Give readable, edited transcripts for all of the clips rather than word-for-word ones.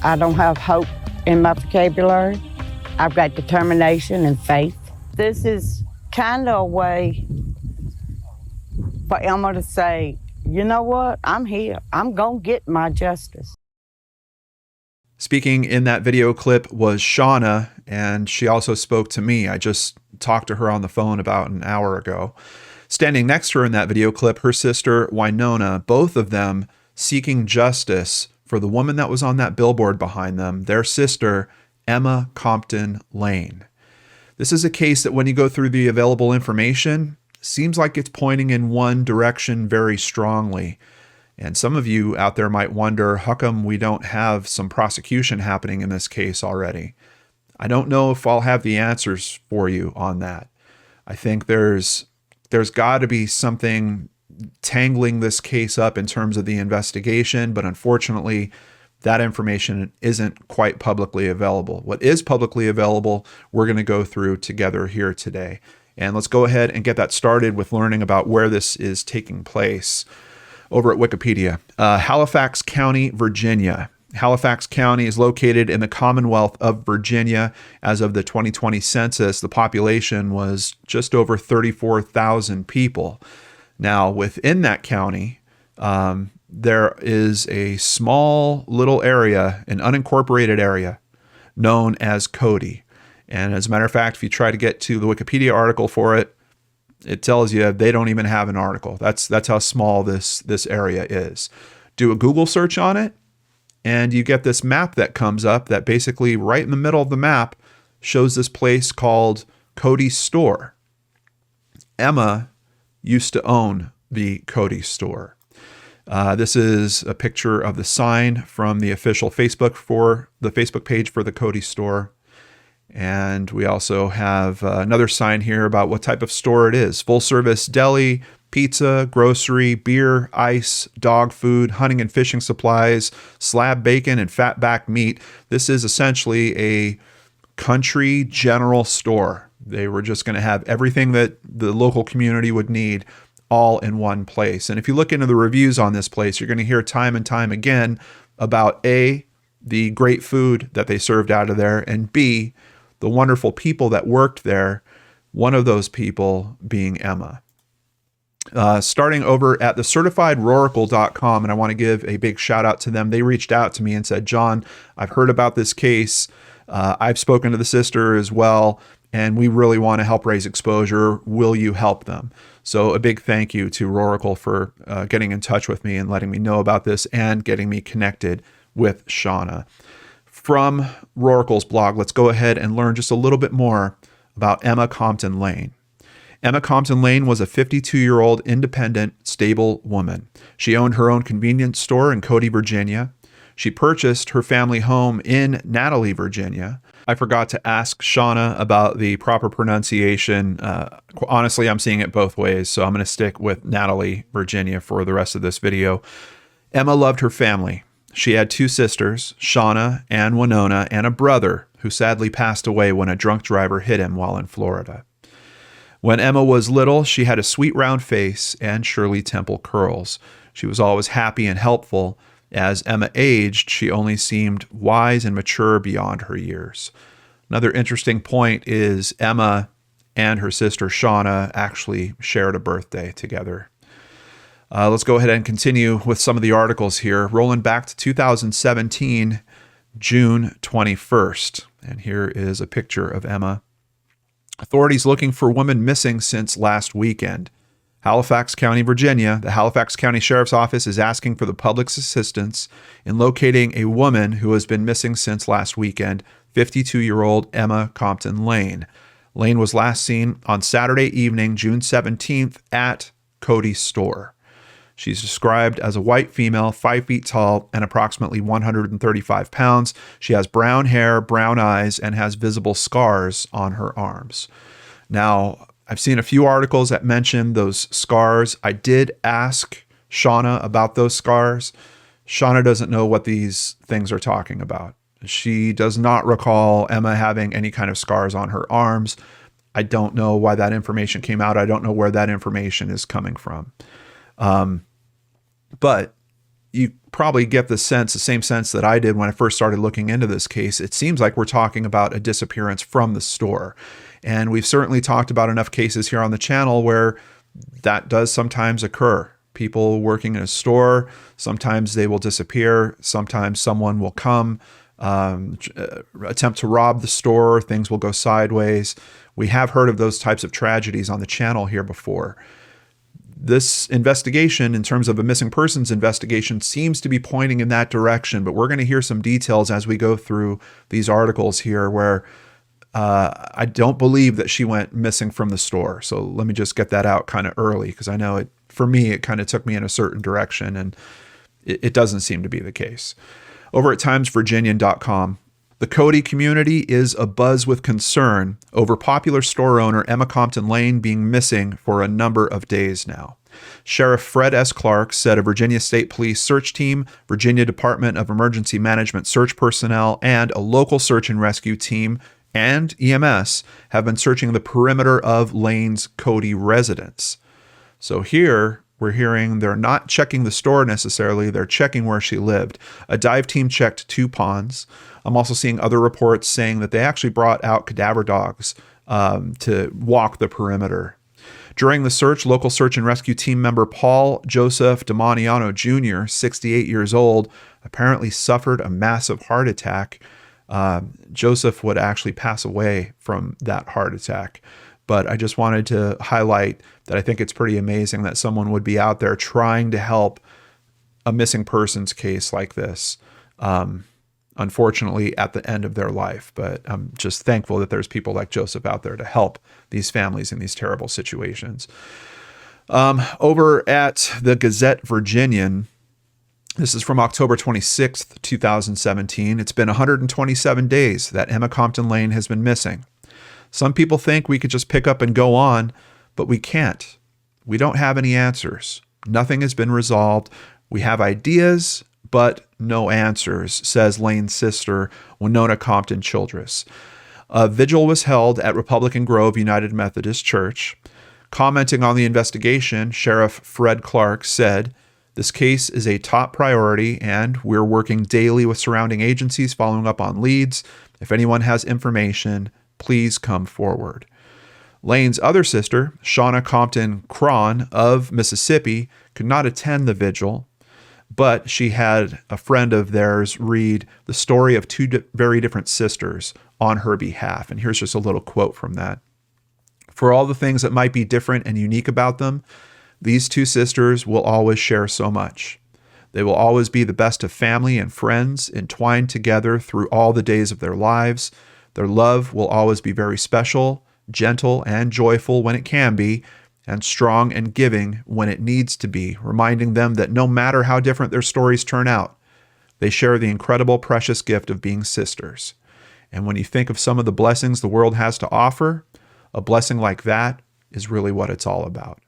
I don't have hope in my vocabulary. I've got determination and faith. This is kind of a way for Emma to say, you know what, I'm here. I'm going to get my justice. Speaking in that video clip was Shauna, and she also spoke to me. I just talked to her on the phone about an hour ago. Standing next to her in that video clip, her sister Winona, both of them seeking justice for the woman that was on that billboard behind them, their sister, Emma Compton Layne. This is a case that when you go through the available information, seems like it's pointing in one direction very strongly. And some of you out there might wonder, how come we don't have some prosecution happening in this case already? I don't know if I'll have the answers for you on that. I think there's got to be something tangling this case up in terms of the investigation, but unfortunately, that information isn't quite publicly available. What is publicly available, we're going to go through together here today. And let's go ahead and get that started with learning about where this is taking place. Over at Wikipedia, Halifax County, Virginia. Halifax County is located in the Commonwealth of Virginia. As of the 2020 census, the population was just over 34,000 people. Now, within that county, there is a small little area, an unincorporated area, known as Cody. And as a matter of fact, if you try to get to the Wikipedia article for it, it tells you they don't even have an article. That's how small this area is. Do a Google search on it, and you get this map that comes up that basically right in the middle of the map shows this place called Cody's Store. Emma used to own the Cody Store. This is a picture of the sign from the official Facebook page for the Cody Store. And we also have another sign here about what type of store it is. Full service deli, pizza, grocery, beer, ice, dog food, hunting and fishing supplies, slab bacon, and fatback meat. This is essentially a country general store. They were just going to have everything that the local community would need all in one place. And if you look into the reviews on this place, you're going to hear time and time again about A, the great food that they served out of there, and B, the wonderful people that worked there, one of those people being Emma. Starting over at the certifiedroarikle.com, and I want to give a big shout out to them. They reached out to me and said, John, I've heard about this case. I've spoken to the sister as well, and we really want to help raise exposure. Will you help them? So a big thank you to Roarikle for getting in touch with me and letting me know about this and getting me connected with Shauna. From Roarikle's blog, let's go ahead and learn just a little bit more about Emma Compton Layne. Emma Compton Layne was a 52-year-old independent, stable woman. She owned her own convenience store in Cody, Virginia. She purchased her family home in Natalie, Virginia. I forgot to ask Shauna about the proper pronunciation. Honestly, I'm seeing it both ways, so I'm going to stick with Natalie, Virginia for the rest of this video. Emma loved her family. She had two sisters, Shauna and Winona, and a brother who sadly passed away when a drunk driver hit him while in Florida. When Emma was little, she had a sweet round face and Shirley Temple curls. She was always happy and helpful. As Emma aged, she only seemed wise and mature beyond her years. Another interesting point is Emma and her sister Shauna actually shared a birthday together. Let's go ahead and continue with some of the articles here. Rolling back to 2017, June 21st. And here is a picture of Emma. Authorities looking for woman missing since last weekend. Halifax County, Virginia. The Halifax County Sheriff's Office is asking for the public's assistance in locating a woman who has been missing since last weekend, 52-year-old Emma Compton Layne. Layne was last seen on Saturday evening, June 17th at Cody's Store. She's described as a white female, 5 feet tall, and approximately 135 pounds. She has brown hair, brown eyes, and has visible scars on her arms. Now, I've seen a few articles that mention those scars. I did ask Shauna about those scars. Shauna doesn't know what these things are talking about. She does not recall Emma having any kind of scars on her arms. I don't know why that information came out. I don't know where that information is coming from. But you probably get the same sense that I did when I first started looking into this case. It seems like we're talking about a disappearance from the store. And we've certainly talked about enough cases here on the channel where that does sometimes occur. People working in a store, sometimes they will disappear. Sometimes someone will come, attempt to rob the store. Things will go sideways. We have heard of those types of tragedies on the channel here before. This investigation, in terms of a missing persons investigation, seems to be pointing in that direction, but we're going to hear some details as we go through these articles here where I don't believe that she went missing from the store. So let me just get that out kind of early, because I know for me, it kind of took me in a certain direction, and it doesn't seem to be the case. Over at TimesVirginian.com, the Cody community is abuzz with concern over popular store owner Emma Compton Layne being missing for a number of days now. Sheriff Fred S. Clark said a Virginia State Police search team, Virginia Department of Emergency Management search personnel, and a local search and rescue team and EMS have been searching the perimeter of Layne's Cody residence. So here we're hearing they're not checking the store necessarily, they're checking where she lived. A dive team checked 2 ponds. I'm also seeing other reports saying that they actually brought out cadaver dogs to walk the perimeter. During the search, local search and rescue team member Paul Joseph Demoniano Jr., 68 years old, apparently suffered a massive heart attack. Joseph would actually pass away from that heart attack. But I just wanted to highlight that I think it's pretty amazing that someone would be out there trying to help a missing persons case like this. Unfortunately, at the end of their life. But I'm just thankful that there's people like Joseph out there to help these families in these terrible situations. Over at the Gazette Virginian, this is from October 26th, 2017. It's been 127 days that Emma Compton Layne has been missing. Some people think we could just pick up and go on, but we can't. We don't have any answers. Nothing has been resolved. We have ideas, but no answers, says Layne's sister, Winona Compton Childress. A vigil was held at Republican Grove United Methodist Church. Commenting on the investigation, Sheriff Fred Clark said, "This case is a top priority, and we're working daily with surrounding agencies following up on leads. If anyone has information, please come forward." Layne's other sister, Shauna Compton Cron of Mississippi, could not attend the vigil, but she had a friend of theirs read the story of 2 very different sisters on her behalf. And here's just a little quote from that. "For all the things that might be different and unique about them, these 2 sisters will always share so much. They will always be the best of family and friends, entwined together through all the days of their lives. Their love will always be very special, gentle and joyful when it can be, and strong and giving when it needs to be, reminding them that no matter how different their stories turn out, they share the incredible, precious gift of being sisters. And when you think of some of the blessings the world has to offer, a blessing like that is really what it's all about."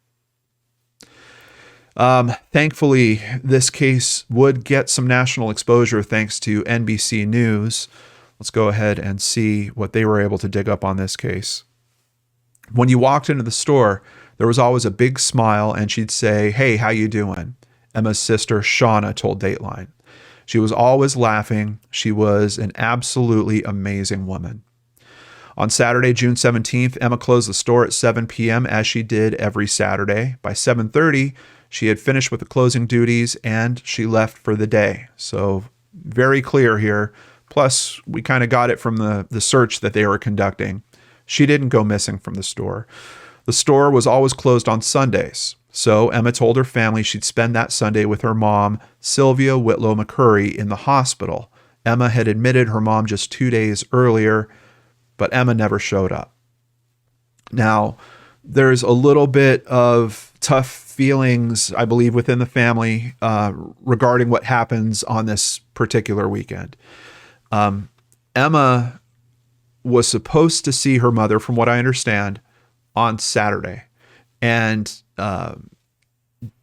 Thankfully, this case would get some national exposure thanks to NBC News. Let's go ahead and see what they were able to dig up on this case. "When you walked into the store, there was always a big smile, and she'd say, 'Hey, how you doing?' Emma's sister, Shauna, told Dateline. She was always laughing. She was an absolutely amazing woman." On Saturday, June 17th, Emma closed the store at 7 p.m. as she did every Saturday. By 7:30, she had finished with the closing duties and she left for the day. So very clear here. Plus, we kind of got it from the search that they were conducting. She didn't go missing from the store. The store was always closed on Sundays. So Emma told her family she'd spend that Sunday with her mom, Sylvia Whitlow McCurry, in the hospital. Emma had admitted her mom just 2 days earlier, but Emma never showed up. Now, there's a little bit of tough feelings, I believe, within the family regarding what happens on this particular weekend. Emma was supposed to see her mother, from what I understand, on Saturday, and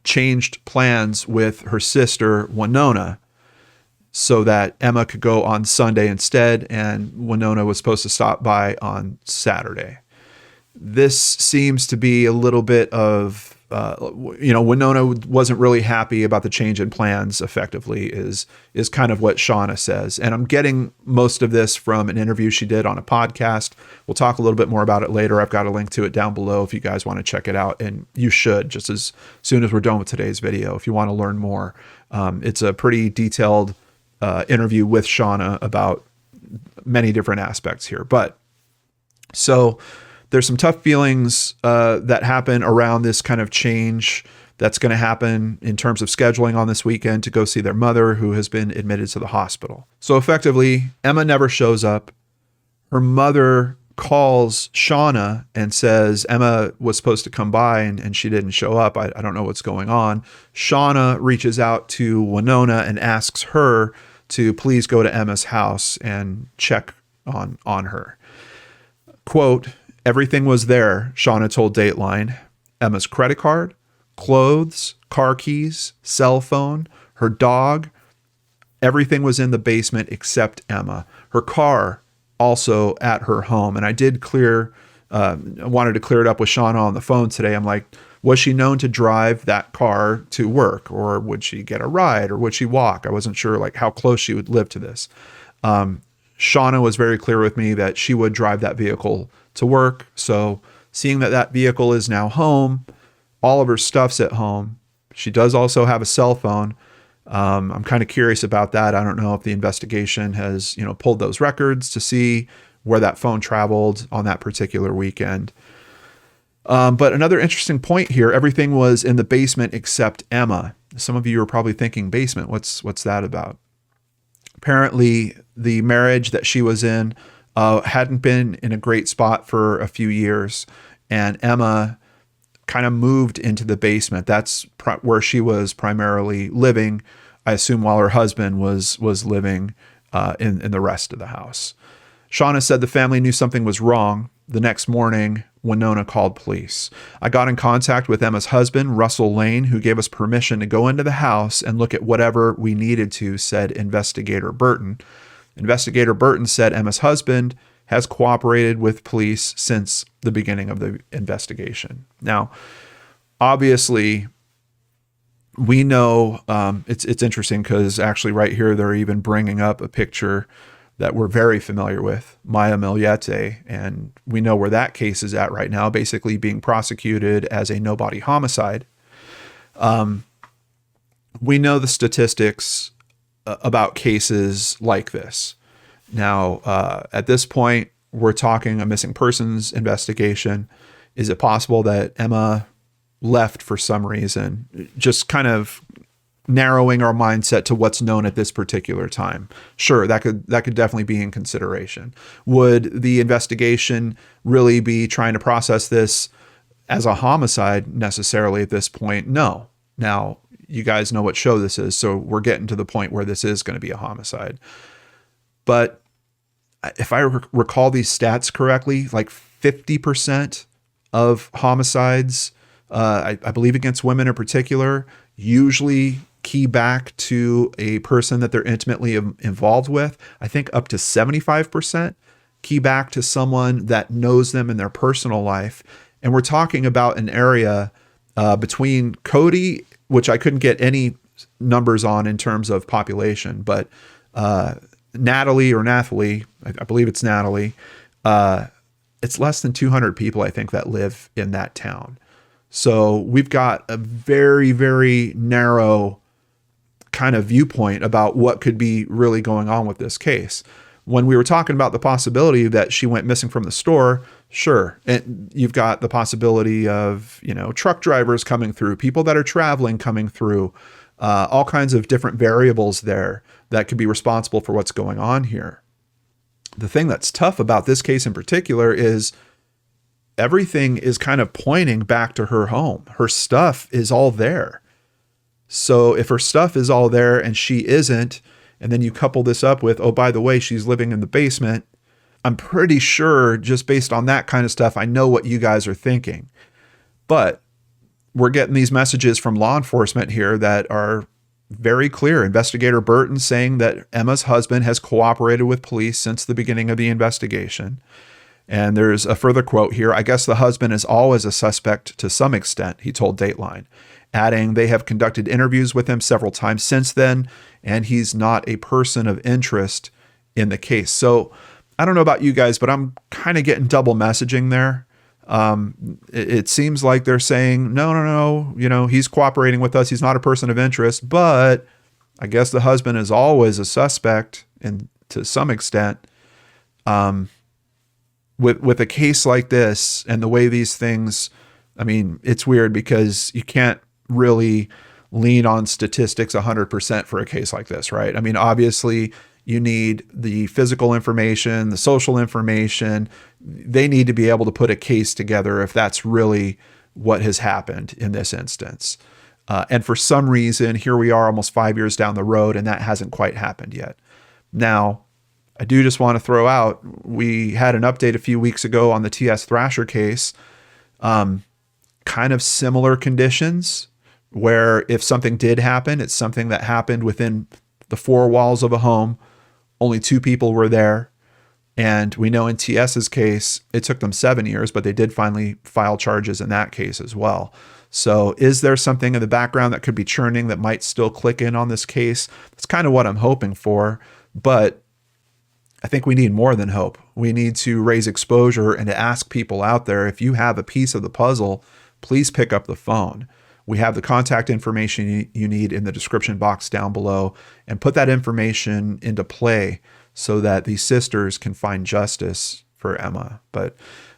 changed plans with her sister, Winona, so that Emma could go on Sunday instead, and Winona was supposed to stop by on Saturday. This seems to be a little bit of Winona wasn't really happy about the change in plans, effectively, is kind of what Shauna says. And I'm getting most of this from an interview she did on a podcast. We'll talk a little bit more about it later. I've got a link to it down below if you guys want to check it out. And you should, just as soon as we're done with today's video, if you want to learn more. It's a pretty detailed interview with Shauna about many different aspects here. So there's some tough feelings that happen around this kind of change that's going to happen in terms of scheduling on this weekend to go see their mother, who has been admitted to the hospital. So effectively, Emma never shows up. Her mother calls Shauna and says Emma was supposed to come by and she didn't show up. I don't know what's going on. Shauna reaches out to Winona and asks her to please go to Emma's house and check on her. Quote, "Everything was there," Shauna told Dateline. Emma's credit card, clothes, car keys, cell phone, her dog. Everything was in the basement except Emma. Her car also at her home. And I did wanted to clear it up with Shauna on the phone today. I'm like, was she known to drive that car to work, or would she get a ride, or would she walk? I wasn't sure like how close she would live to this. Shauna was very clear with me that she would drive that vehicle to work. So seeing that vehicle is now home, all of her stuff's at home. She does also have a cell phone. I'm kind of curious about that. I don't know if the investigation has, pulled those records to see where that phone traveled on that particular weekend. But another interesting point here, everything was in the basement except Emma. Some of you are probably thinking, basement, what's that about? Apparently, the marriage that she was in hadn't been in a great spot for a few years, and Emma kind of moved into the basement. That's where she was primarily living, I assume, while her husband was living in the rest of the house. Shauna said the family knew something was wrong. The next morning, Winona called police. I got in contact with Emma's husband, Russell Layne, who gave us permission to go into the house and look at whatever we needed to, said Investigator Burton. Investigator Burton said Emma's husband has cooperated with police since the beginning of the investigation. Now, obviously, we know it's interesting because actually right here, they're even bringing up a picture that we're very familiar with, Maya Miliete, and we know where that case is at right now, basically being prosecuted as a no-body homicide. We know the statistics about cases like this. Now, at this point, we're talking a missing persons investigation. Is it possible that Emma left for some reason? Just kind of narrowing our mindset to what's known at this particular time. Sure, that could definitely be in consideration. Would the investigation really be trying to process this as a homicide necessarily at this point? No. Now, you guys know what show this is, so we're getting to the point where this is going to be a homicide. But if I recall these stats correctly, like 50% of homicides, I believe against women in particular, usually key back to a person that they're intimately involved with. I think up to 75% key back to someone that knows them in their personal life. And we're talking about an area between Cody, which I couldn't get any numbers on in terms of population, but Nathalie, I believe it's Nathalie, it's less than 200 people, I think, that live in that town. So we've got a very, very narrow kind of viewpoint about what could be really going on with this case. When we were talking about the possibility that she went missing from the store, sure. And you've got the possibility of, truck drivers coming through, people that are traveling coming through, all kinds of different variables there that could be responsible for what's going on here. The thing that's tough about this case in particular is everything is kind of pointing back to her home. Her stuff is all there. So if her stuff is all there and she isn't, and then you couple this up with, oh, by the way, she's living in the basement, I'm pretty sure just based on that kind of stuff, I know what you guys are thinking. But we're getting these messages from law enforcement here that are very clear. Investigator Burton saying that Emma's husband has cooperated with police since the beginning of the investigation. And there's a further quote here. I guess the husband is always a suspect to some extent, he told Dateline, adding they have conducted interviews with him several times since then, and he's not a person of interest in the case. So I don't know about you guys, but I'm kind of getting double messaging there. It seems like they're saying, no, he's cooperating with us. He's not a person of interest, but I guess the husband is always a suspect, and to some extent, with a case like this and the way these things, I mean, it's weird because you can't really lean on statistics 100% for a case like this, right? I mean, obviously you need the physical information, the social information. They need to be able to put a case together if that's really what has happened in this instance. And for some reason, here we are almost 5 years down the road, and that hasn't quite happened yet. Now, I do just want to throw out, we had an update a few weeks ago on the T.S. Thrasher case, kind of similar conditions, where if something did happen, it's something that happened within the four walls of a home. Only two people were there. And we know in TS's case, it took them 7 years, but they did finally file charges in that case as well. So is there something in the background that could be churning that might still click in on this case? That's kind of what I'm hoping for. But I think we need more than hope. We need to raise exposure and to ask people out there, if you have a piece of the puzzle, please pick up the phone. We have the contact information you need in the description box down below, and put that information into play so that these sisters can find justice for Emma. But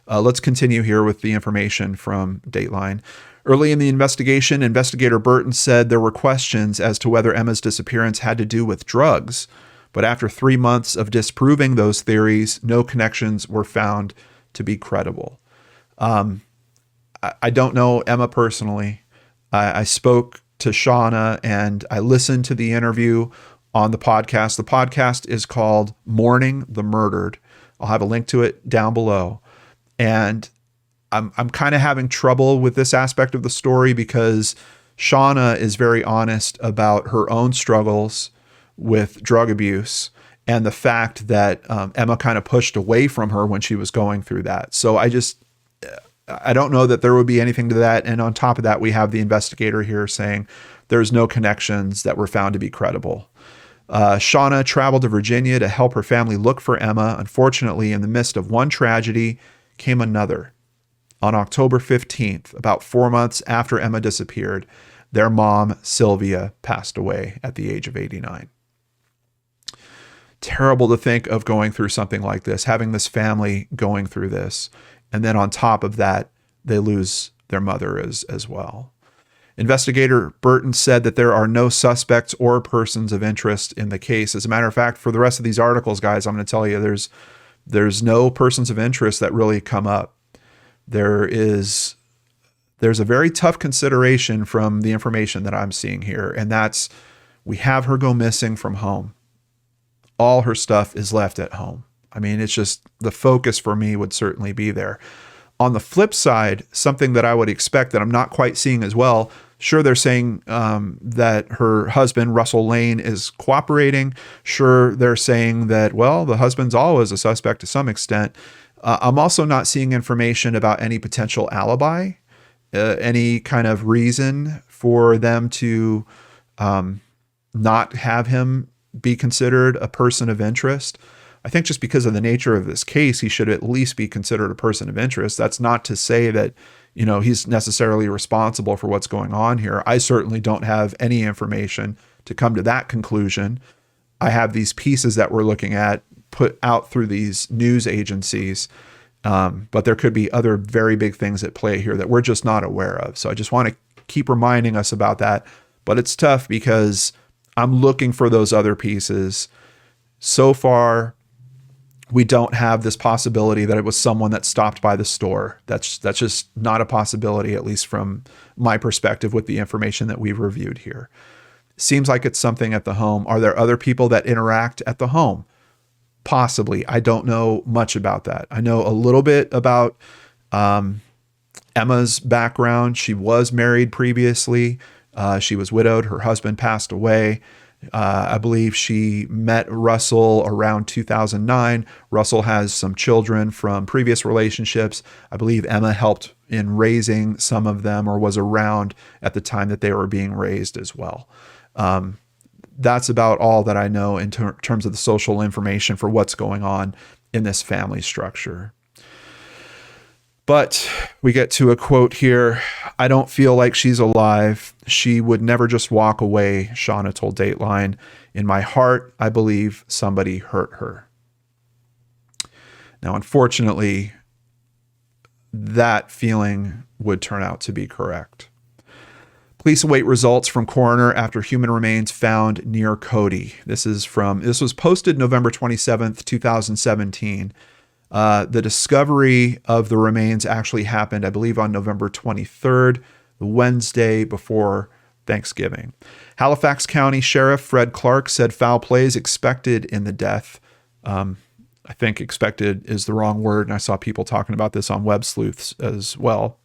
let's continue here with the information from Dateline. Early in the investigation, Investigator Burton said there were questions as to whether Emma's disappearance had to do with drugs. But after 3 months of disproving those theories, no connections were found to be credible. I don't know Emma personally. I spoke to Shauna and I listened to the interview on the podcast. The podcast is called Mourning the Murdered. I'll have a link to it down below. And I'm kind of having trouble with this aspect of the story because Shauna is very honest about her own struggles with drug abuse and the fact that Emma kind of pushed away from her when she was going through that. So I don't know that there would be anything to that. And on top of that, we have the investigator here saying there's no connections that were found to be credible. Shauna traveled to Virginia to help her family look for Emma. Unfortunately, in the midst of one tragedy came another. On October 15th, about 4 months after Emma disappeared, their mom, Sylvia, passed away at the age of 89. Terrible to think of going through something like this, having this family going through this. And then on top of that, they lose their mother as well. Investigator Burton said that there are no suspects or persons of interest in the case. As a matter of fact, for the rest of these articles, guys, I'm going to tell you there's no persons of interest that really come up. There's a very tough consideration from the information that I'm seeing here, and that's we have her go missing from home. All her stuff is left at home. I mean, it's just the focus for me would certainly be there. On the flip side, something that I would expect that I'm not quite seeing as well, sure, they're saying that her husband, Russell Layne, is cooperating. Sure, they're saying that, well, the husband's always a suspect to some extent. I'm also not seeing information about any potential alibi, any kind of reason for them to not have him be considered a person of interest. I think just because of the nature of this case, he should at least be considered a person of interest. That's not to say that, he's necessarily responsible for what's going on here. I certainly don't have any information to come to that conclusion. I have these pieces that we're looking at put out through these news agencies, but there could be other very big things at play here that we're just not aware of. So I just want to keep reminding us about that. But it's tough because I'm looking for those other pieces. So far, we don't have this possibility that it was someone that stopped by the store. That's just not a possibility, at least from my perspective with the information that we've reviewed here. Seems like it's something at the home. Are there other people that interact at the home? Possibly. I don't know much about that. I know a little bit about Emma's background. She was married previously. She was widowed. Her husband passed away. I believe she met Russell around 2009. Russell has some children from previous relationships. I believe Emma helped in raising some of them or was around at the time that they were being raised as well. That's about all that I know in terms of the social information for what's going on in this family structure. But we get to a quote here. "I don't feel like she's alive. She would never just walk away," Shauna told Dateline. "In my heart, I believe somebody hurt her." Now, unfortunately, that feeling would turn out to be correct. Police await results from coroner after human remains found near Cody. This was posted November 27th, 2017. The discovery of the remains actually happened, I believe, on November 23rd, the Wednesday before Thanksgiving. Halifax County Sheriff Fred Clark said foul play is expected in the death. I think expected is the wrong word, and I saw people talking about this on Web Sleuths as well.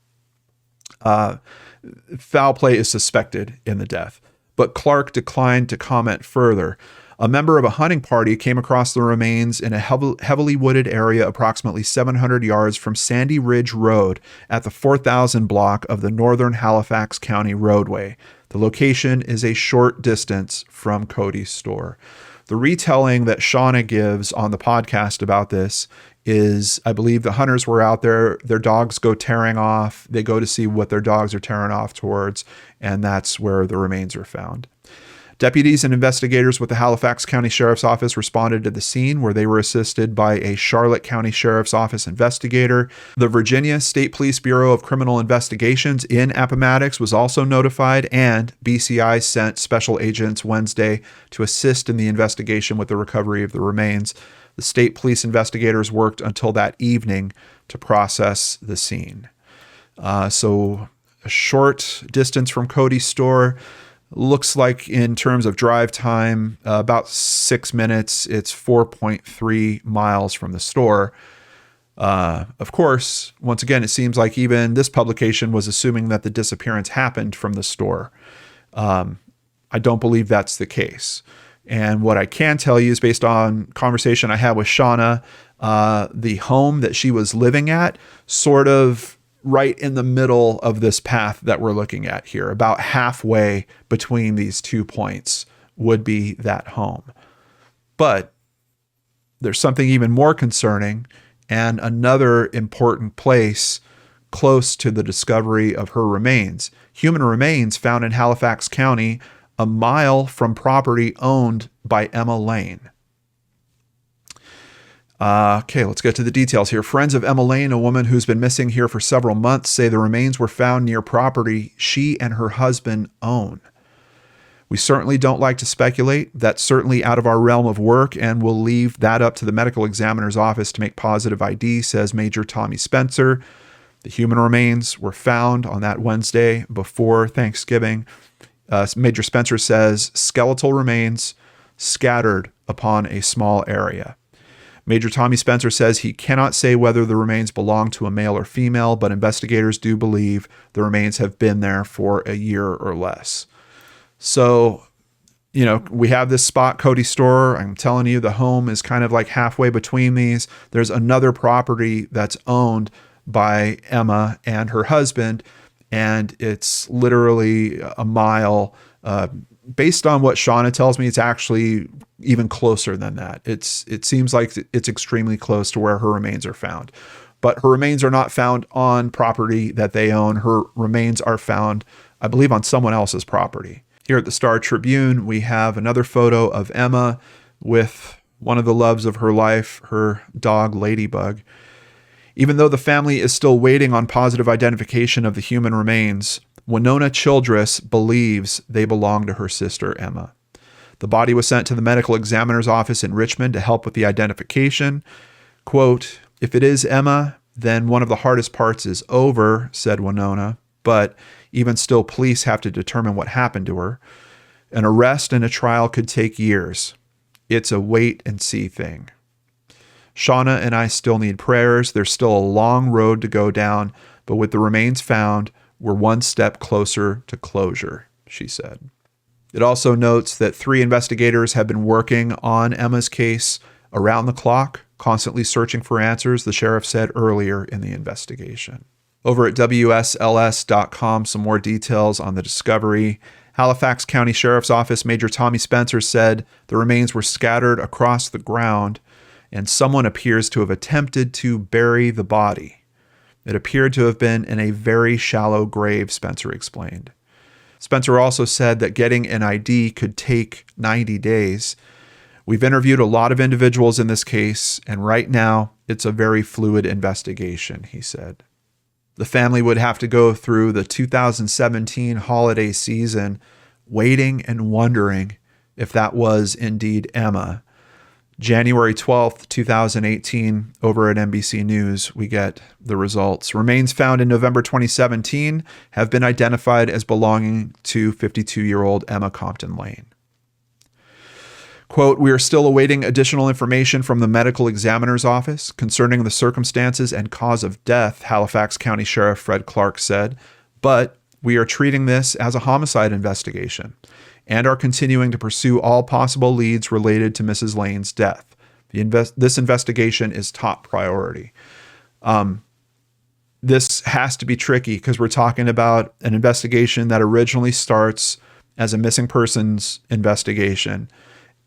Foul play is suspected in the death, but Clark declined to comment further. A member of a hunting party came across the remains in a heavily wooded area approximately 700 yards from Sandy Ridge Road at the 4000 block of the Northern Halifax County roadway. The location is a short distance from Cody's store. The retelling that Shauna gives on the podcast about this is, I believe the hunters were out there, their dogs go tearing off, they go to see what their dogs are tearing off towards, and that's where the remains are found. Deputies and investigators with the Halifax County Sheriff's Office responded to the scene, where they were assisted by a Charlotte County Sheriff's Office investigator. The Virginia State Police Bureau of Criminal Investigations in Appomattox was also notified, and BCI sent special agents Wednesday to assist in the investigation with the recovery of the remains. The state police investigators worked until that evening to process the scene. So a short distance from Cody's store. Looks like in terms of drive time, about 6 minutes. It's 4.3 miles from the store. Of course, once again, it seems like even this publication was assuming that the disappearance happened from the store. I don't believe that's the case. And what I can tell you is, based on conversation I had with Shauna, the home that she was living at, sort of right in the middle of this path that we're looking at here, about halfway between these 2 points would be that home. But there's something even more concerning, and another important place close to the discovery of her remains. Human remains found in Halifax County, a mile from property owned by Emma Layne. Okay, let's get to the details here. Friends of Emma Layne, a woman who's been missing here for several months, say the remains were found near property she and her husband own. "We certainly don't like to speculate. That's certainly out of our realm of work, and we'll leave that up to the medical examiner's office to make positive ID," says Major Tommy Spencer. The human remains were found on that Wednesday before Thanksgiving. Major Spencer says skeletal remains scattered upon a small area. Major Tommy Spencer says he cannot say whether the remains belong to a male or female, but investigators do believe the remains have been there for a year or less. So, we have this spot, Cody store. I'm telling you, the home is kind of like halfway between these. There's another property that's owned by Emma and her husband, and it's literally a mile. Based on what Shauna tells me, it's actually even closer than that. It seems like it's extremely close to where her remains are found. But her remains are not found on property that they own. Her remains are found, I believe, on someone else's property. Here at the Star Tribune, we have another photo of Emma with one of the loves of her life, her dog, Ladybug. Even though the family is still waiting on positive identification of the human remains, Winona Childress believes they belong to her sister, Emma. The body was sent to the medical examiner's office in Richmond to help with the identification. Quote, "If it is Emma, then one of the hardest parts is over," said Winona. But even still, police have to determine what happened to her. An arrest and a trial could take years. It's a wait and see thing. Shauna and I still need prayers. There's still a long road to go down, but with the remains found, we're one step closer to closure, she said. It also notes that 3 investigators have been working on Emma's case around the clock, constantly searching for answers, the sheriff said earlier in the investigation. Over at WSLS.com, some more details on the discovery. Halifax County Sheriff's Office Major Tommy Spencer said the remains were scattered across the ground and someone appears to have attempted to bury the body. It appeared to have been in a very shallow grave, Spencer explained. Spencer also said that getting an ID could take 90 days. We've interviewed a lot of individuals in this case, and right now it's a very fluid investigation, he said. The family would have to go through the 2017 holiday season waiting and wondering if that was indeed Emma. January 12th, 2018, over at NBC News, we get the results. Remains found in November 2017 have been identified as belonging to 52-year-old Emma Compton Layne. Quote, we are still awaiting additional information from the medical examiner's office concerning the circumstances and cause of death, Halifax County Sheriff Fred Clark said, but we are treating this as a homicide investigation and are continuing to pursue all possible leads related to Mrs. Layne's death. This investigation is top priority. This has to be tricky because we're talking about an investigation that originally starts as a missing persons investigation,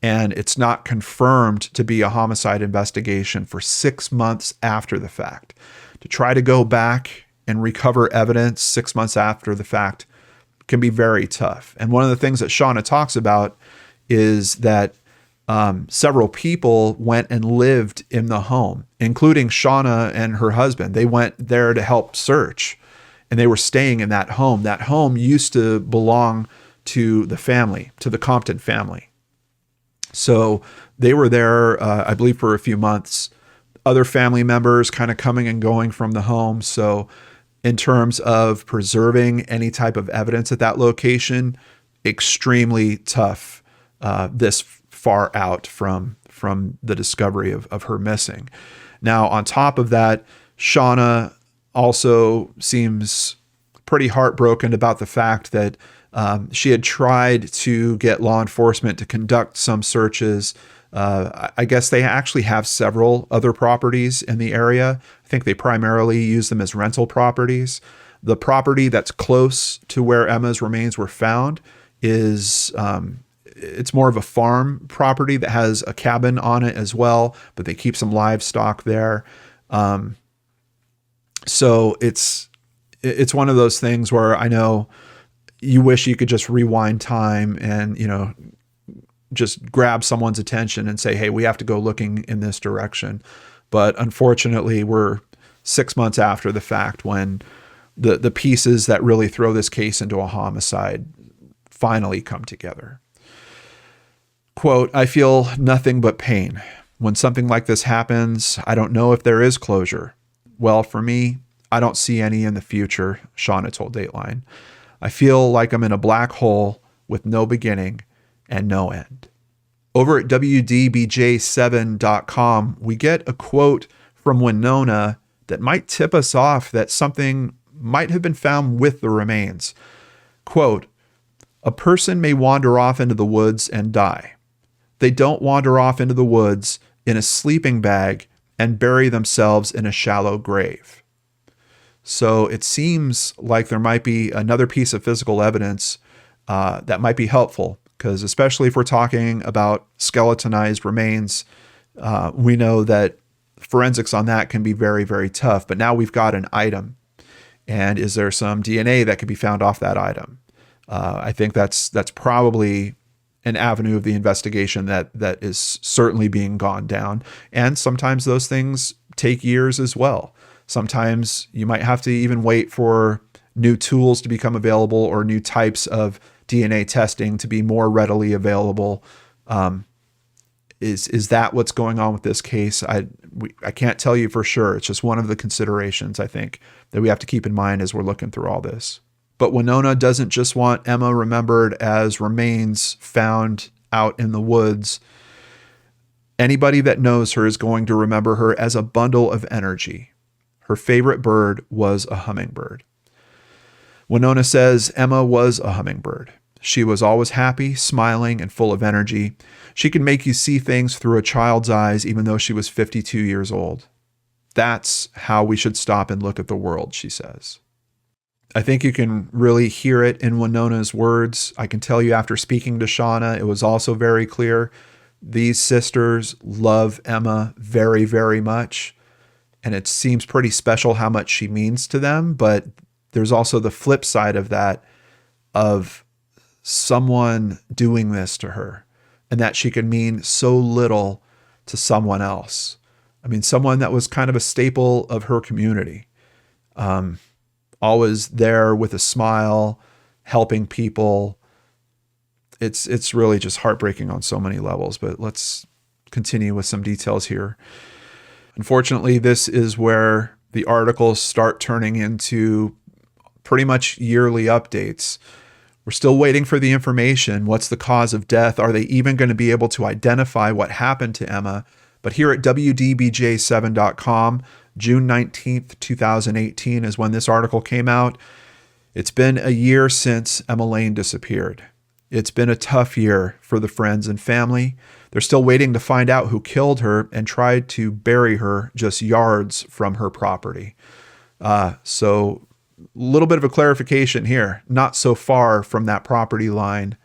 and it's not confirmed to be a homicide investigation for 6 months after the fact. To try to go back and recover evidence 6 months after the fact can be very tough. And one of the things that Shauna talks about is that several people went and lived in the home, including Shauna and her husband. They went there to help search, and they were staying in that home. That home used to belong to the family, to the Compton family. So they were there, I believe, for a few months. Other family members kind of coming and going from the home. So in terms of preserving any type of evidence at that location, extremely tough this far out from the discovery of her missing. Now, on top of that, Shauna also seems pretty heartbroken about the fact that she had tried to get law enforcement to conduct some searches. I guess they actually have several other properties in the area. I think they primarily use them as rental properties. The property that's close to where Emma's remains were found is, it's more of a farm property that has a cabin on it as well, but they keep some livestock there. So it's one of those things where I know you wish you could just rewind time and, just grab someone's attention and say, hey, we have to go looking in this direction. But unfortunately, we're 6 months after the fact when the pieces that really throw this case into a homicide finally come together. Quote, I feel nothing but pain. When something like this happens, I don't know if there is closure. Well, for me, I don't see any in the future, Shauna told Dateline. I feel like I'm in a black hole with no beginning and no end. Over at WDBJ7.com, we get a quote from Winona that might tip us off that something might have been found with the remains. Quote, a person may wander off into the woods and die. They don't wander off into the woods in a sleeping bag and bury themselves in a shallow grave. So it seems like there might be another piece of physical evidence that might be helpful, because especially if we're talking about skeletonized remains, we know that forensics on that can be very, very tough. But now we've got an item. And is there some DNA that could be found off that item? I think that's probably an avenue of the investigation that is certainly being gone down. And sometimes those things take years as well. Sometimes you might have to even wait for new tools to become available or new types of DNA testing to be more readily available. Is that what's going on with this case? I can't tell you for sure. It's just one of the considerations I think that we have to keep in mind as we're looking through all this. But Winona doesn't just want Emma remembered as remains found out in the woods. Anybody that knows her is going to remember her as a bundle of energy. Her favorite bird was a hummingbird. Winona says Emma was a hummingbird. She was always happy, smiling, and full of energy. She could make you see things through a child's eyes, even though she was 52 years old. That's how we should stop and look at the world, she says. I think you can really hear it in Winona's words. I can tell you after speaking to Shauna, it was also very clear. These sisters love Emma very, very much. And it seems pretty special how much she means to them. But there's also the flip side of that, of someone doing this to her, and that she could mean so little to someone else. I mean, someone that was kind of a staple of her community. Always there with a smile, helping people. It's really just heartbreaking on so many levels, but let's continue with some details here. Unfortunately, this is where the articles start turning into pretty much yearly updates. We're still waiting for the information. What's the cause of death? Are they even going to be able to identify what happened to Emma? But here at WDBJ7.com, June 19th, 2018 is when this article came out. It's been a year since Emma Layne disappeared. It's been a tough year for the friends and family. They're still waiting to find out who killed her and tried to bury her just yards from her property. So a little bit of a clarification here. Not so far from that property line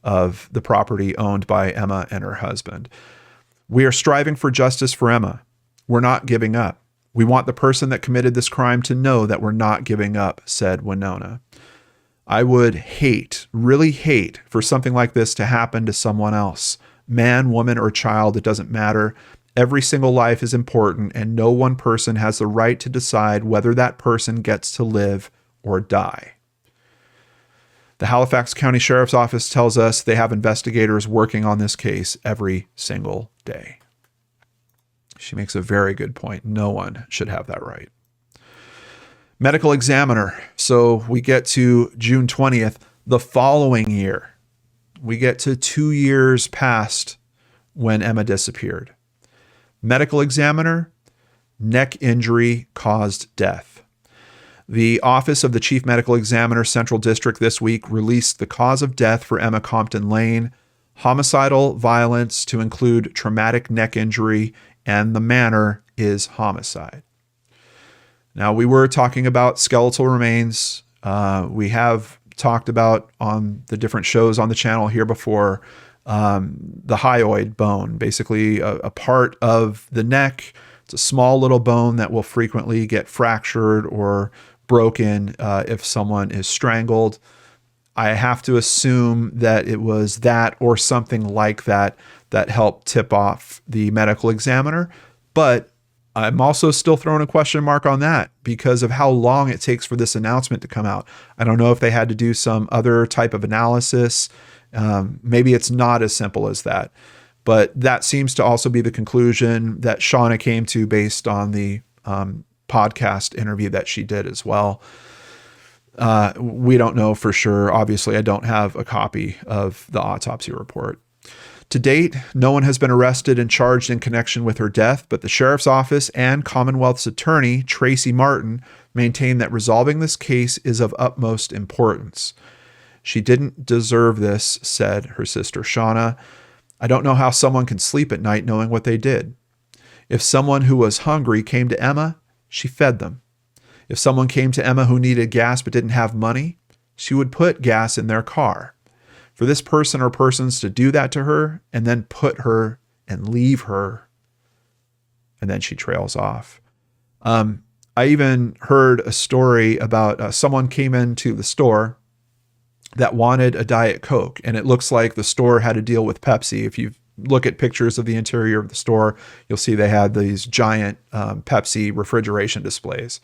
of the property owned by Emma and her husband. We are striving for justice for Emma. We're not giving up. We want the person that committed this crime to know that we're not giving up, said Winona. I would hate, really hate, for something like this to happen to someone else. Man, woman, or child, it doesn't matter. Every single life is important, and no one person has the right to decide whether that person gets to live or die. The Halifax County Sheriff's Office tells us they have investigators working on this case every single day. She makes a very good point. No one should have that right. Medical examiner. So we get to June 20th, the following year. We get to 2 years past when Emma disappeared. Medical examiner, neck injury caused death. The Office of the Chief Medical Examiner, Central District, this week released the cause of death for Emma Compton Layne, homicidal violence to include traumatic neck injury, and the manner is homicide. Now, we were talking about skeletal remains. We have talked about on the different shows on the channel here before the hyoid bone, basically a part of the neck. It's a small little bone that will frequently get fractured or broken if someone is strangled. I have to assume that it was that or something like that that helped tip off the medical examiner. But I'm also still throwing a question mark on that because of how long it takes for this announcement to come out. I don't know if they had to do some other type of analysis. Maybe it's not as simple as that. But that seems to also be the conclusion that Shauna came to based on the podcast interview that she did as well. We don't know for sure. Obviously, I don't have a copy of the autopsy report. To date, no one has been arrested and charged in connection with her death, but the Sheriff's Office and Commonwealth's Attorney, Tracy Martin, maintain that resolving this case is of utmost importance. She didn't deserve this, said her sister Shauna. I don't know how someone can sleep at night knowing what they did. If someone who was hungry came to Emma, she fed them. If someone came to Emma who needed gas but didn't have money, she would put gas in their car. For this person or persons to do that to her and then put her and leave her, and then she trails off. I even heard a story about someone came into the store that wanted a Diet Coke, and it looks like the store had a deal with Pepsi. If you look at pictures of the interior of the store, you'll see they had these giant Pepsi refrigeration displays.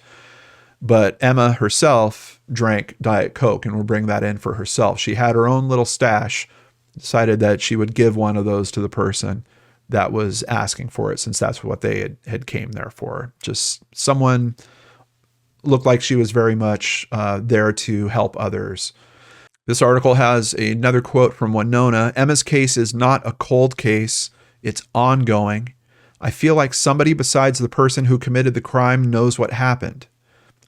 But Emma herself drank Diet Coke and will bring that in for herself. She had her own little stash, decided that she would give one of those to the person that was asking for it, since that's what they had came there for. Just someone looked like she was very much there to help others. This article has another quote from Winona. Emma's case is not a cold case. It's ongoing. I feel like somebody besides the person who committed the crime knows what happened.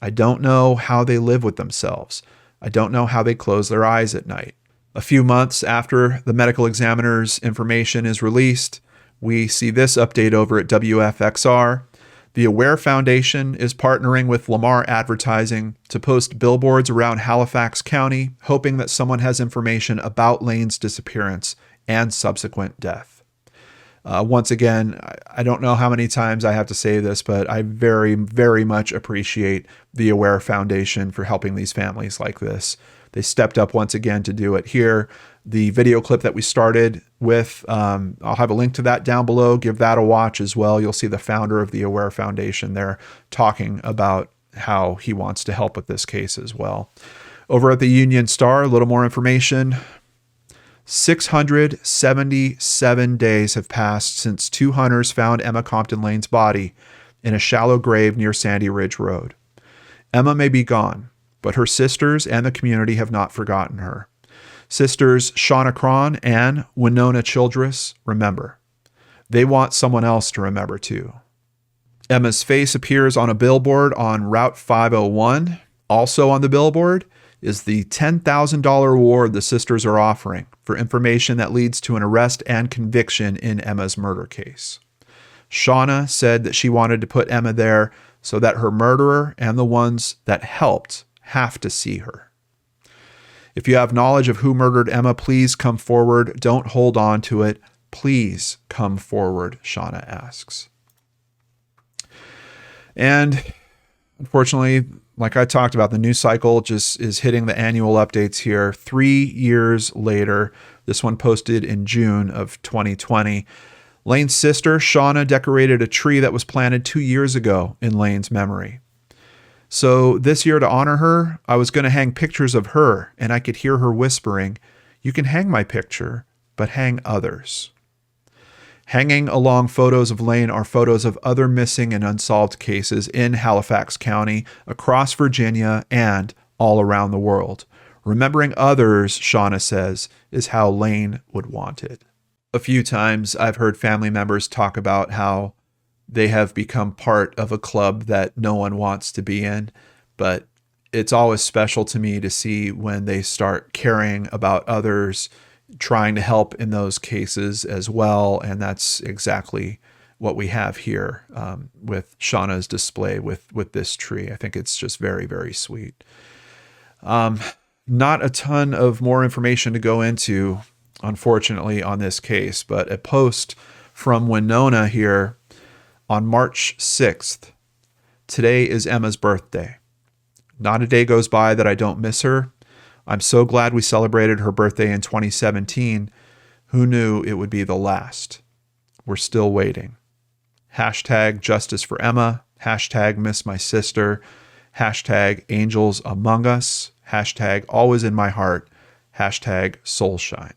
I don't know how they live with themselves. I don't know how they close their eyes at night. A few months after the medical examiner's information is released, we see this update over at WFXR. The Aware Foundation is partnering with Lamar Advertising to post billboards around Halifax County, hoping that someone has information about Layne's disappearance and subsequent death. Once again, I don't know how many times I have to say this, but I very, very much appreciate the Aware Foundation for helping these families like this. They stepped up once again to do it here. The video clip that we started with, I'll have a link to that down below. Give that a watch as well. You'll see the founder of the Aware Foundation there talking about how he wants to help with this case as well. Over at the Union Star, a little more information. 677 days have passed since 2 hunters found Emma Compton Layne's body in a shallow grave near Sandy Ridge Road. Emma may be gone, but her sisters and the community have not forgotten her. Sisters Shauna Cron and Winona Childress remember. They want someone else to remember too. Emma's face appears on a billboard on Route 501. Also on the billboard is the $10,000 reward the sisters are offering for information that leads to an arrest and conviction in Emma's murder case. Shauna said that she wanted to put Emma there so that her murderer and the ones that helped have to see her. If you have knowledge of who murdered Emma, please come forward. Don't hold on to it. Please come forward, Shauna asks. And unfortunately, like I talked about, the news cycle just is hitting the annual updates here. 3 years later, this one posted in June of 2020. Layne's sister, Shauna, decorated a tree that was planted 2 years ago in Layne's memory. So this year, to honor her, I was going to hang pictures of her, and I could hear her whispering, "You can hang my picture, but hang others." Hanging along photos of Layne are photos of other missing and unsolved cases in Halifax County, across Virginia, and all around the world. Remembering others, Shauna says, is how Layne would want it. A few times I've heard family members talk about how they have become part of a club that no one wants to be in, but it's always special to me to see when they start caring about others, trying to help in those cases as well. And that's exactly what we have here with Shauna's display with this tree. I think it's just very, very sweet. Not a ton of more information to go into, unfortunately, on this case, but a post from Winona here on March 6th. Today is Emma's birthday. Not a day goes by that I don't miss her. I'm so glad we celebrated her birthday in 2017. Who knew it would be the last? We're still waiting. Hashtag justice for Emma. Hashtag miss my sister. Hashtag angels among us. Hashtag always in my heart. Hashtag soulshine.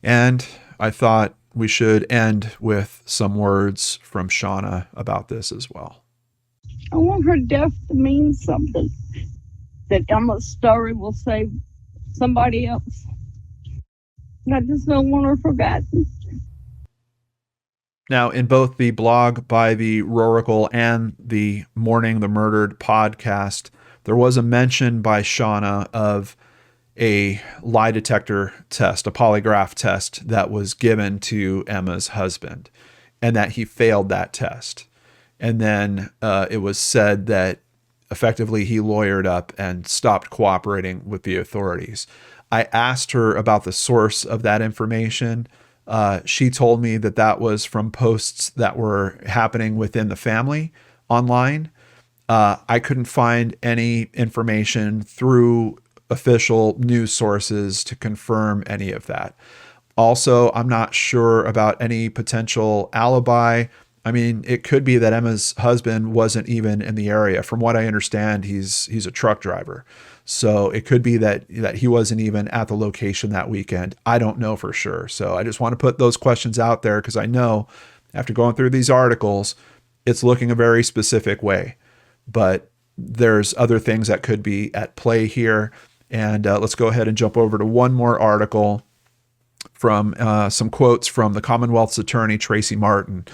And I thought we should end with some words from Shauna about this as well. I want her death to mean something, that Emma's story will save somebody else. I just don't want her forgotten. Now, in both the blog by the Roarikle and the Mourning the Murdered podcast, there was a mention by Shauna of a lie detector test, a polygraph test that was given to Emma's husband, and that he failed that test. And then it was said that effectively he lawyered up and stopped cooperating with the authorities. I asked her about the source of that information. She told me that that was from posts that were happening within the family online. I couldn't find any information through official news sources to confirm any of that. Also, I'm not sure about any potential alibi. I mean, it could be that Emma's husband wasn't even in the area. From what I understand, he's a truck driver. So it could be that he wasn't even at the location that weekend. I don't know for sure. So I just want to put those questions out there because I know after going through these articles, it's looking a very specific way. But there's other things that could be at play here. And let's go ahead and jump over to one more article from some quotes from the Commonwealth's attorney, Tracy Martin.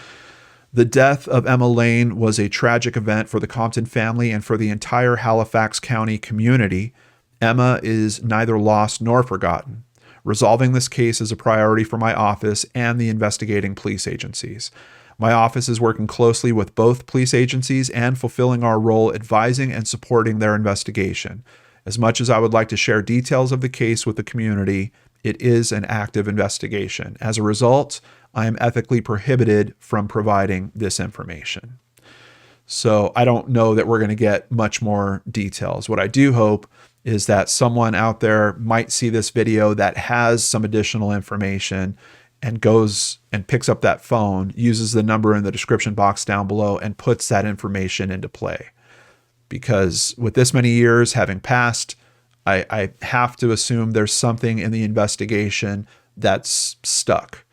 The death of Emma Layne was a tragic event for the Compton family and for the entire Halifax County community. Emma is neither lost nor forgotten. Resolving this case is a priority for my office and the investigating police agencies. My office is working closely with both police agencies and fulfilling our role advising and supporting their investigation. As much as I would like to share details of the case with the community, it is an active investigation. As a result, I am ethically prohibited from providing this information. So I don't know that we're going to get much more details. What I do hope is that someone out there might see this video that has some additional information and goes and picks up that phone, uses the number in the description box down below, and puts that information into play. Because with this many years having passed, I have to assume there's something in the investigation that's stuck.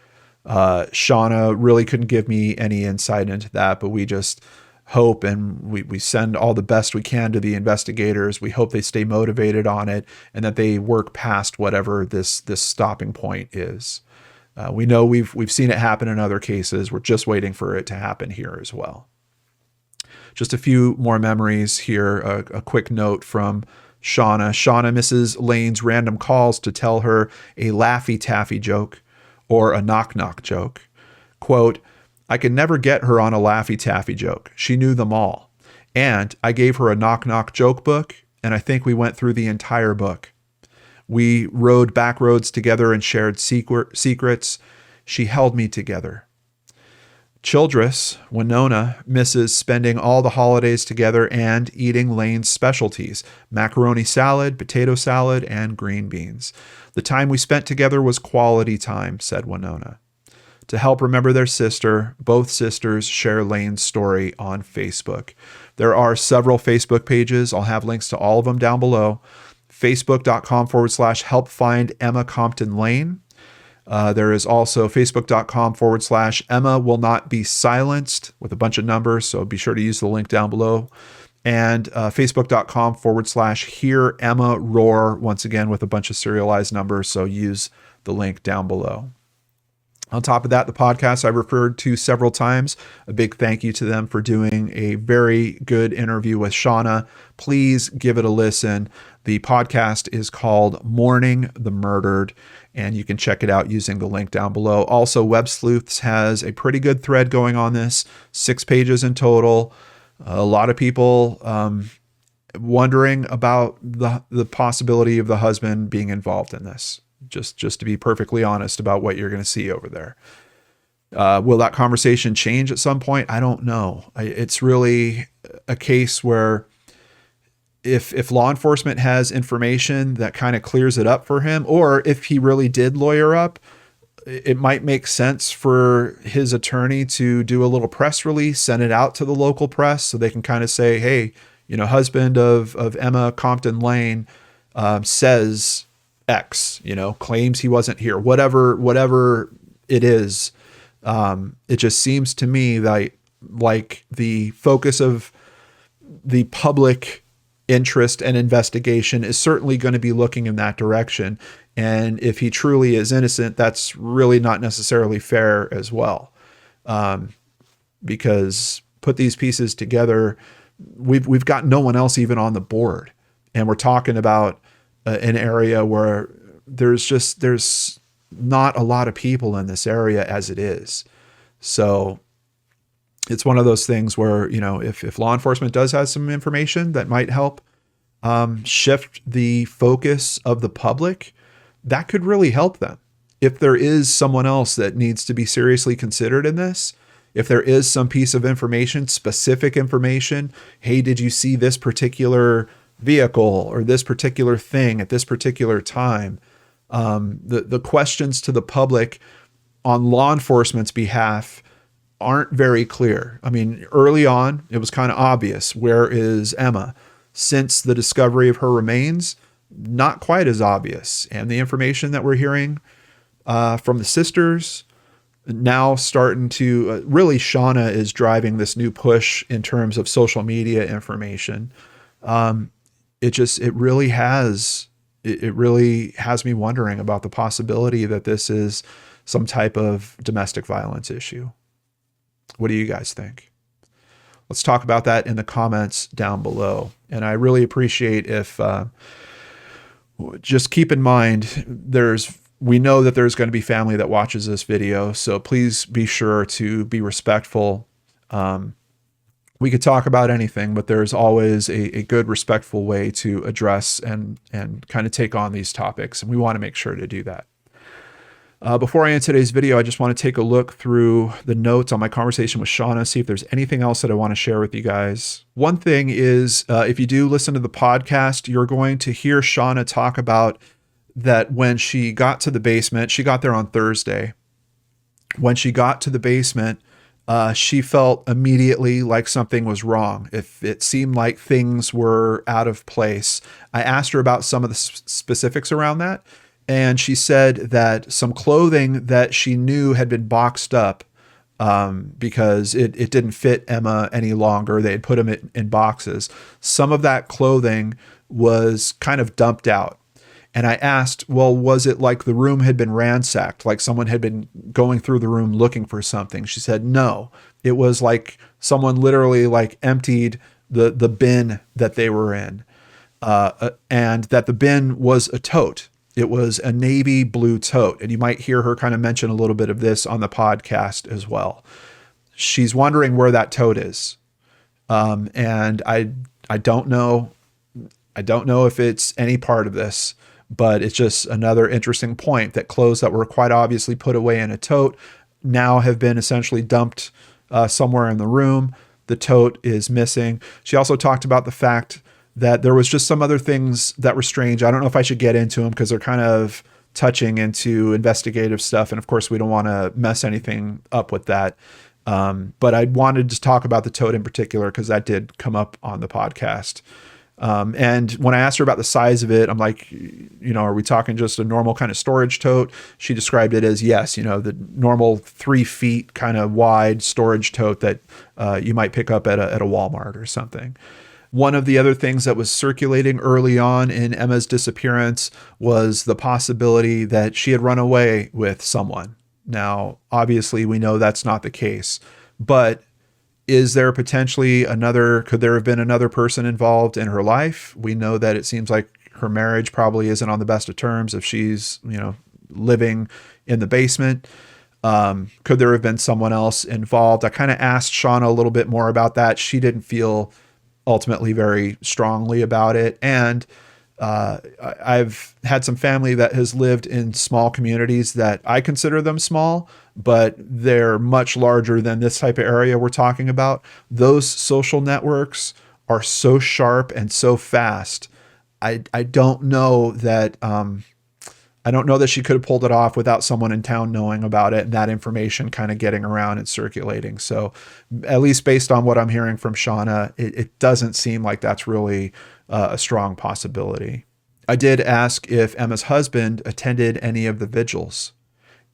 Shauna really couldn't give me any insight into that, but we just hope and we send all the best we can to the investigators. We hope they stay motivated on it and that they work past whatever this stopping point is. We know we've seen it happen in other cases. We're just waiting for it to happen here as well. Just a few more memories here. A quick note from Shauna. Shauna misses Layne's random calls to tell her a Laffy Taffy joke or a knock knock joke. Quote, I could never get her on a Laffy Taffy joke. She knew them all. And I gave her a knock knock joke book, and I think we went through the entire book. We rode back roads together and shared secrets. She held me together. Childress, Winona, misses spending all the holidays together and eating Layne's specialties, macaroni salad, potato salad, and green beans. The time we spent together was quality time, said Winona. To help remember their sister, both sisters share Layne's story on Facebook. There are several Facebook pages. I'll have links to all of them down below. Facebook.com/help find Emma Compton Layne. There is also Facebook.com/Emma will not be silenced with a bunch of numbers. So be sure to use the link down below. And Facebook.com/hear Emma roar, once again with a bunch of serialized numbers. So use the link down below. On top of that, the podcast I referred to several times, a big thank you to them for doing a very good interview with Shauna. Please give it a listen. The podcast is called Mourning the Murdered, and you can check it out using the link down below. Also, Web Sleuths has a pretty good thread going on this, 6 pages in total. A lot of people wondering about the possibility of the husband being involved in this. Just to be perfectly honest about what you're going to see over there. Will that conversation change at some point? I don't know. It's really a case where if law enforcement has information that kind of clears it up for him, or if he really did lawyer up, it might make sense for his attorney to do a little press release, send it out to the local press so they can kind of say, hey, husband of Emma Compton Layne says X, claims he wasn't here, whatever it is. It just seems to me that like the focus of the public interest and investigation is certainly going to be looking in that direction. And if he truly is innocent, that's really not necessarily fair as well. Because put these pieces together, we've got no one else even on the board. And we're talking about an area where there's not a lot of people in this area as it is. So it's one of those things where, if law enforcement does have some information that might help shift the focus of the public, that could really help them. If there is someone else that needs to be seriously considered in this, if there is some piece of information, specific information, hey, did you see this particular vehicle or this particular thing at this particular time? The questions to the public on law enforcement's behalf aren't very clear. I mean, early on, it was kind of obvious. Where is Emma? Since the discovery of her remains, not quite as obvious. And the information that we're hearing from the sisters now starting to really, Shauna is driving this new push in terms of social media information. It really has me wondering about the possibility that this is some type of domestic violence issue. What do you guys think? Let's talk about that in the comments down below. And I really appreciate if just keep in mind, we know that there's going to be family that watches this video, so please be sure to be respectful. We could talk about anything, but there's always a good, respectful way to address and kind of take on these topics, and we want to make sure to do that. Before I end today's video, I just want to take a look through the notes on my conversation with Shauna, see if there's anything else that I want to share with you guys. One thing is, if you do listen to the podcast, you're going to hear Shauna talk about that when she got to the basement. She got there on Thursday. When she got to the basement, she felt immediately like something was wrong. If it seemed like things were out of place, I asked her about some of the specifics around that. And she said that some clothing that she knew had been boxed up because it didn't fit Emma any longer. They had put them in boxes. Some of that clothing was kind of dumped out. And I asked, well, was it like the room had been ransacked, like someone had been going through the room looking for something? She said, no, it was like someone literally like emptied the bin that they were in, and that the bin was a tote. It was a navy blue tote. And you might hear her kind of mention a little bit of this on the podcast as well. She's wondering where that tote is. And I don't know. I don't know if it's any part of this, but it's just another interesting point that clothes that were quite obviously put away in a tote now have been essentially dumped somewhere in the room. The tote is missing. She also talked about the fact that there was just some other things that were strange. I don't know if I should get into them because they're kind of touching into investigative stuff. And of course, we don't want to mess anything up with that. But I wanted to talk about the tote in particular because that did come up on the podcast. And when I asked her about the size of it, I'm like, are we talking just a normal kind of storage tote? She described it as, yes, the normal 3 feet kind of wide storage tote that you might pick up at a Walmart or something. One of the other things that was circulating early on in Emma's disappearance was the possibility that she had run away with someone. Now, obviously, we know that's not the case, but is there potentially could there have been another person involved in her life? We know that it seems like her marriage probably isn't on the best of terms if she's, living in the basement. Could there have been someone else involved? I kind of asked Shauna a little bit more about that. She didn't feel ultimately very strongly about it. And I've had some family that has lived in small communities that I consider them small, but they're much larger than this type of area we're talking about. Those social networks are so sharp and so fast. I don't know that she could have pulled it off without someone in town knowing about it and that information kind of getting around and circulating. So at least based on what I'm hearing from Shauna, it doesn't seem like that's really a strong possibility. I did ask if Emma's husband attended any of the vigils,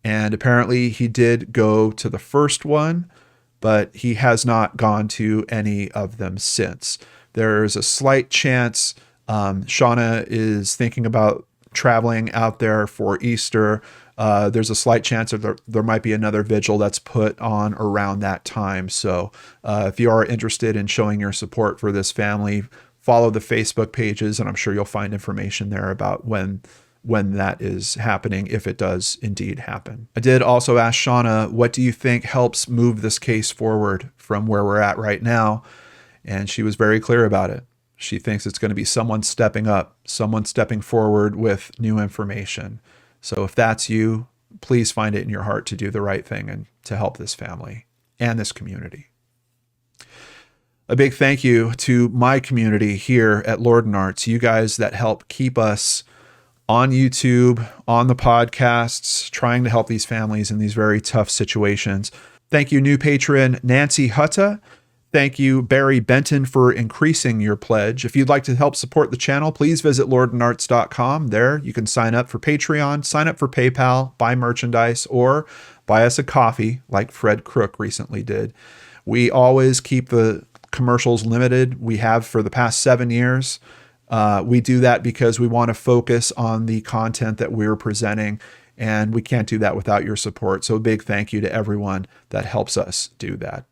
and apparently he did go to the first one, but he has not gone to any of them since. There's a slight chance Shauna is thinking about traveling out there for Easter. There's a slight chance that there might be another vigil that's put on around that time. So if you are interested in showing your support for this family, follow the Facebook pages, and I'm sure you'll find information there about when that is happening, if it does indeed happen. I did also ask Shauna, what do you think helps move this case forward from where we're at right now? And she was very clear about it. She thinks it's going to be someone stepping up, someone stepping forward with new information. So if that's you, please find it in your heart to do the right thing and to help this family and this community. A big thank you to my community here at Lord and Arts, you guys that help keep us on YouTube, on the podcasts, trying to help these families in these very tough situations. Thank you, new patron Nancy Hutta. Thank you, Barry Benton, for increasing your pledge. If you'd like to help support the channel, please visit lordandarts.com. There, you can sign up for Patreon, sign up for PayPal, buy merchandise, or buy us a coffee like Fred Crook recently did. We always keep the commercials limited. We have for the past 7 years. We do that because we want to focus on the content that we're presenting, and we can't do that without your support. So a big thank you to everyone that helps us do that.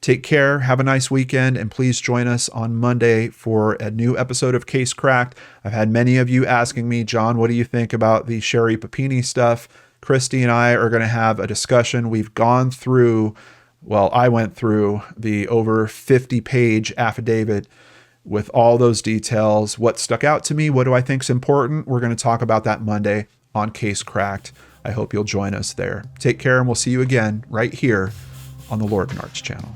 Take care. Have a nice weekend. And please join us on Monday for a new episode of Case Cracked. I've had many of you asking me, John, what do you think about the Sherry Papini stuff? Christy and I are going to have a discussion. We've gone through, well, I went through the over 50-page affidavit with all those details. What stuck out to me? What do I think is important? We're going to talk about that Monday on Case Cracked. I hope you'll join us there. Take care, and we'll see you again right here on the Lord and Arts channel.